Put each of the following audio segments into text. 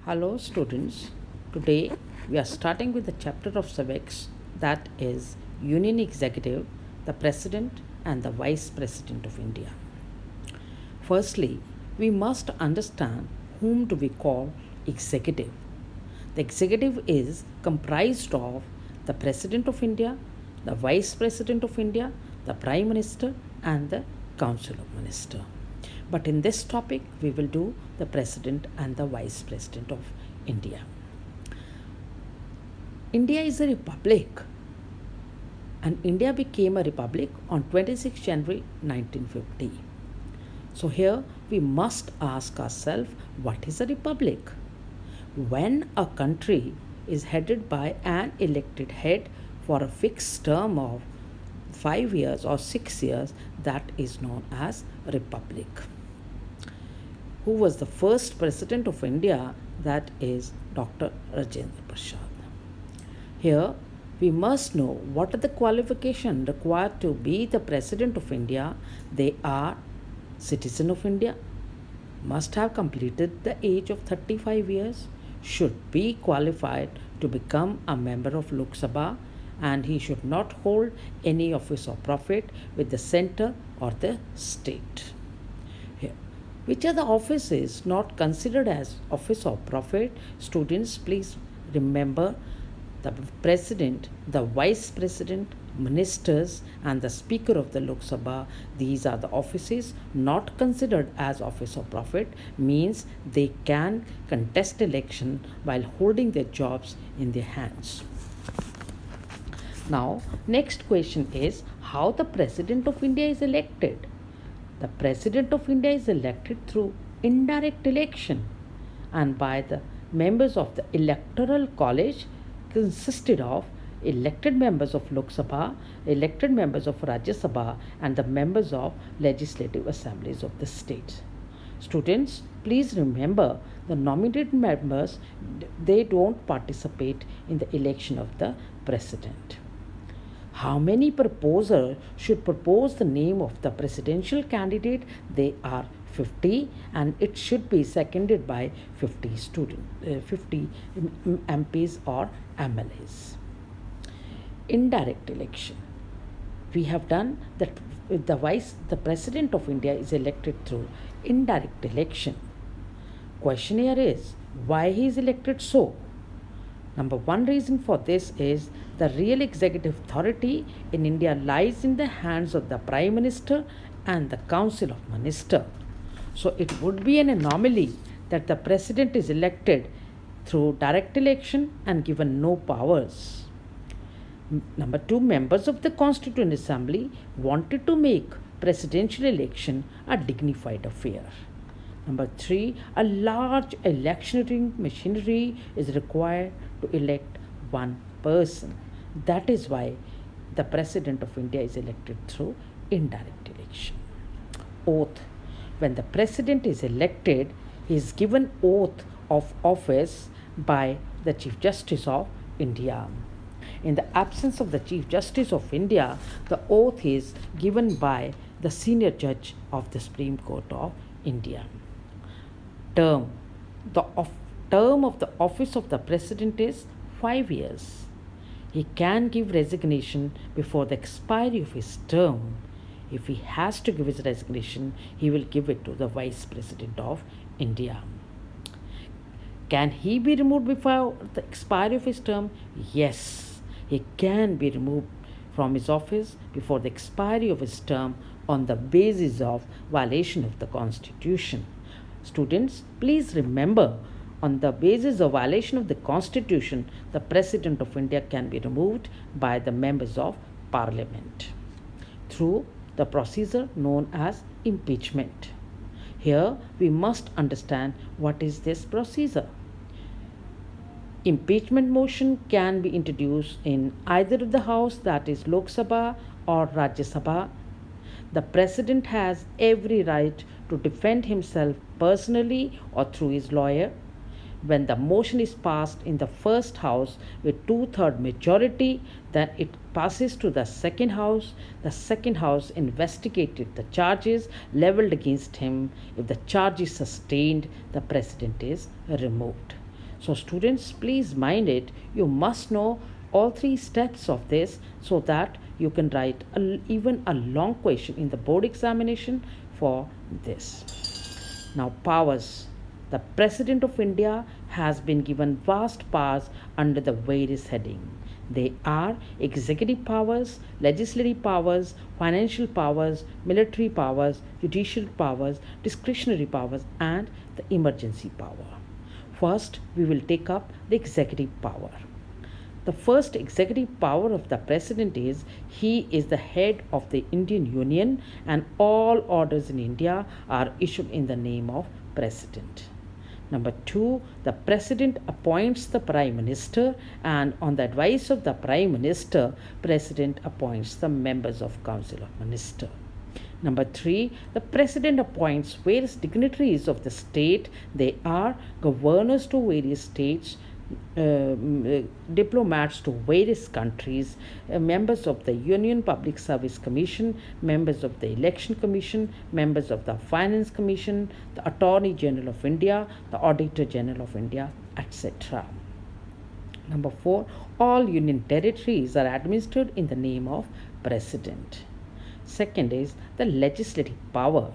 Hello, students. Today we are starting with the chapter of Civics, that is Union Executive, the President and the Vice President of India. Firstly, we must understand whom do we call executive. The executive is comprised of the President of India, the Vice President of India, the Prime Minister, and the Council of Ministers. But in this topic, we will do the President and the Vice President of India. India is a republic, and India became a republic on 26 January 1950. So here we must ask ourselves, what is a republic? When a country is headed by an elected head for a fixed term of 5 years or 6 years, that is known as republic. Who was the first president of India? That is Dr. Rajendra Prasad. Here we must know what are the qualifications required to be the president of India. They are citizen of India, must have completed the age of 35 years, should be qualified to become a member of Lok Sabha, and he should not hold any office of profit with the center or the state. Here, which are the offices not considered as office of profit? Students, please remember the president, the vice president, ministers, and the speaker of the Lok Sabha. These are the offices not considered as office of profit, means they can contest election while holding their jobs in their hands. Now, next question is how the president of India is elected. The president of India is elected through indirect election and by the members of the electoral college consisted of elected members of Lok Sabha, elected members of Rajya Sabha, and the members of legislative assemblies of the states. Students, please remember the nominated members, they don't participate in the election of the president. How many proposers should propose the name of the presidential candidate? They are 50, and it should be seconded by 50 MPs or MLAs. Indirect election. We have done that the president of India is elected through indirect election. Question here is why he is elected so? Number one reason for this is the real executive authority in India lies in the hands of the Prime Minister and the Council of Ministers. So it would be an anomaly that the President is elected through direct election and given no powers. Number two, members of the Constituent Assembly wanted to make presidential election a dignified affair. Number three, a large electioneering machinery is required to elect one person. That is why the President of India is elected through indirect election. Oath. When the President is elected, he is given oath of office by the Chief Justice of India. In the absence of the Chief Justice of India, the oath is given by the senior judge of the Supreme Court of India. Term. The term of the office of the President is 5 years. He can give resignation before the expiry of his term. If he has to give his resignation, he will give it to the Vice President of India. Can he be removed before the expiry of his term? Yes, he can be removed from his office before the expiry of his term on the basis of violation of the Constitution. Students, please remember, on the basis of violation of the Constitution, the President of India can be removed by the members of Parliament through the procedure known as impeachment. Here we must understand what is this procedure. Impeachment motion can be introduced in either of the house, that is Lok Sabha or Rajya Sabha. The President has every right to defend himself personally or through his lawyer. When the motion is passed in the first house with 2/3 majority, then it passes to the second house. The second house investigated the charges leveled against him. If the charge is sustained, the president is removed. So students, please mind it. You must know all three steps of this so that you can write even a long question in the board examination for this. Now, powers. The President of India has been given vast powers under the various heading. They are executive powers, legislative powers, financial powers, military powers, judicial powers, discretionary powers, and the emergency power. First, we will take up the executive power. The first executive power of the President is he is the head of the Indian Union and all orders in India are issued in the name of President. Number 2, the President appoints the Prime Minister and on the advice of the Prime Minister, President appoints the members of Council of Ministers. Number 3, the President appoints various dignitaries of the state. They are governors to various states, diplomats to various countries, members of the Union Public Service Commission, members of the Election Commission, members of the Finance Commission, the Attorney General of India, the Auditor General of India, etc. Number 4, all union territories are administered in the name of President. Second is the legislative power.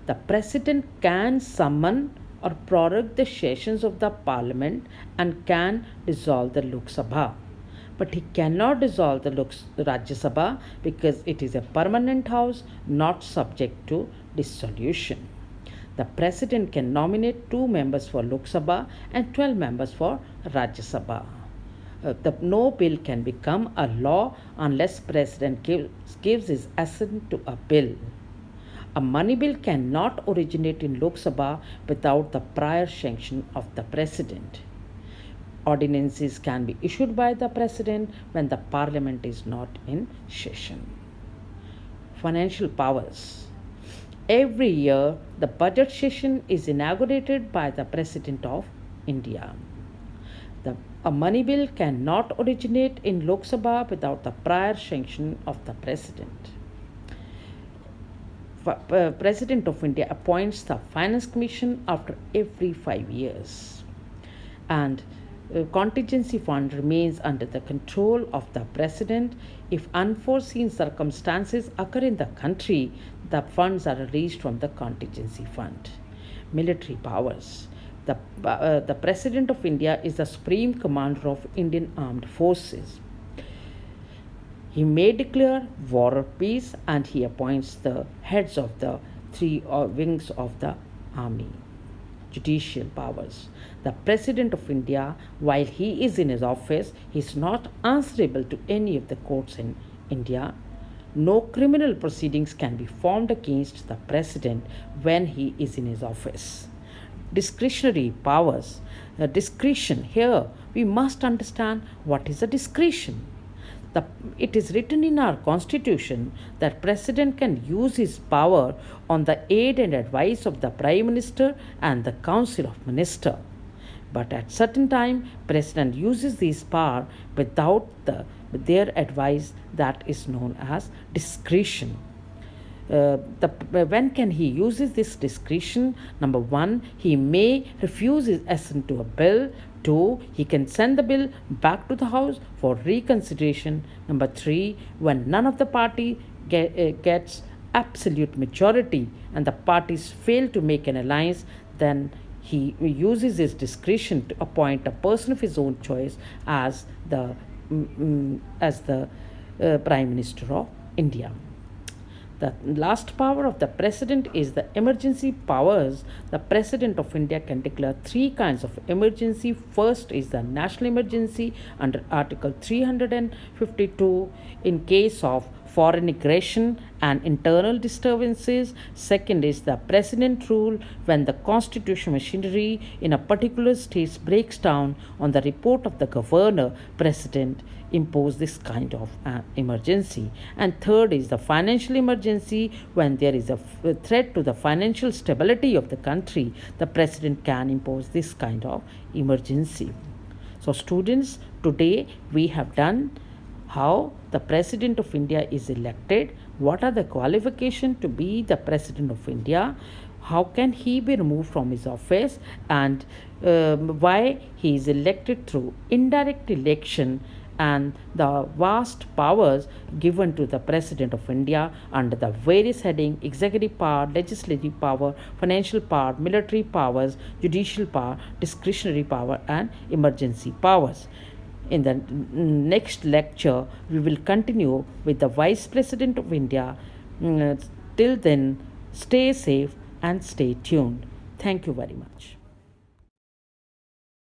The President can summon or prorogue the sessions of the Parliament and can dissolve the Lok Sabha. But he cannot dissolve the Rajya Sabha because it is a permanent house not subject to dissolution. The President can nominate 2 members for Lok Sabha and 12 members for Rajya Sabha. No bill can become a law unless President gives his assent to a bill. A money bill cannot originate in Lok Sabha without the prior sanction of the President. Ordinances can be issued by the President when the Parliament is not in session. Financial powers. Every year, the budget session is inaugurated by the President of India. A money bill cannot originate in Lok Sabha without the prior sanction of the President. President of India appoints the Finance Commission after every 5 years. And contingency fund remains under the control of the President. If unforeseen circumstances occur in the country, the funds are released from the contingency fund. Military powers. The President of India is the Supreme Commander of Indian Armed Forces. He may declare war or peace and he appoints the heads of the 3 wings of the army. Judicial powers. The President of India, while he is in his office, he is not answerable to any of the courts in India. No criminal proceedings can be formed against the President when he is in his office. Discretionary powers. Discretion. Here we must understand what is a discretion. It is written in our constitution that President can use his power on the aid and advice of the Prime Minister and the Council of Ministers. But at certain time, President uses this power without their advice. That is known as discretion. When can he uses this discretion? Number 1, he may refuse his assent to a bill. 2, he can send the bill back to the House for reconsideration. Number 3, when none of the party gets absolute majority and the parties fail to make an alliance, then he uses his discretion to appoint a person of his own choice as the Prime Minister of India. The last power of the President is the emergency powers. The President of India can declare 3 kinds of emergency. First is the national emergency under Article 352 in case of foreign aggression and internal disturbances. Second is the President rule when the constitutional machinery in a particular state breaks down. On the report of the governor, President impose this kind of emergency. And third is the financial emergency when there is a threat to the financial stability of the country. The President can impose this kind of emergency. So students, today we have done how the President of India is elected, what are the qualifications to be the President of India, how can he be removed from his office, and why he is elected through indirect election, and the vast powers given to the President of India under the various heading: executive power, legislative power, financial power, military powers, judicial power, discretionary power, and emergency powers. In the next lecture, we will continue with the Vice President of India. Till then, stay safe and stay tuned. Thank you very much.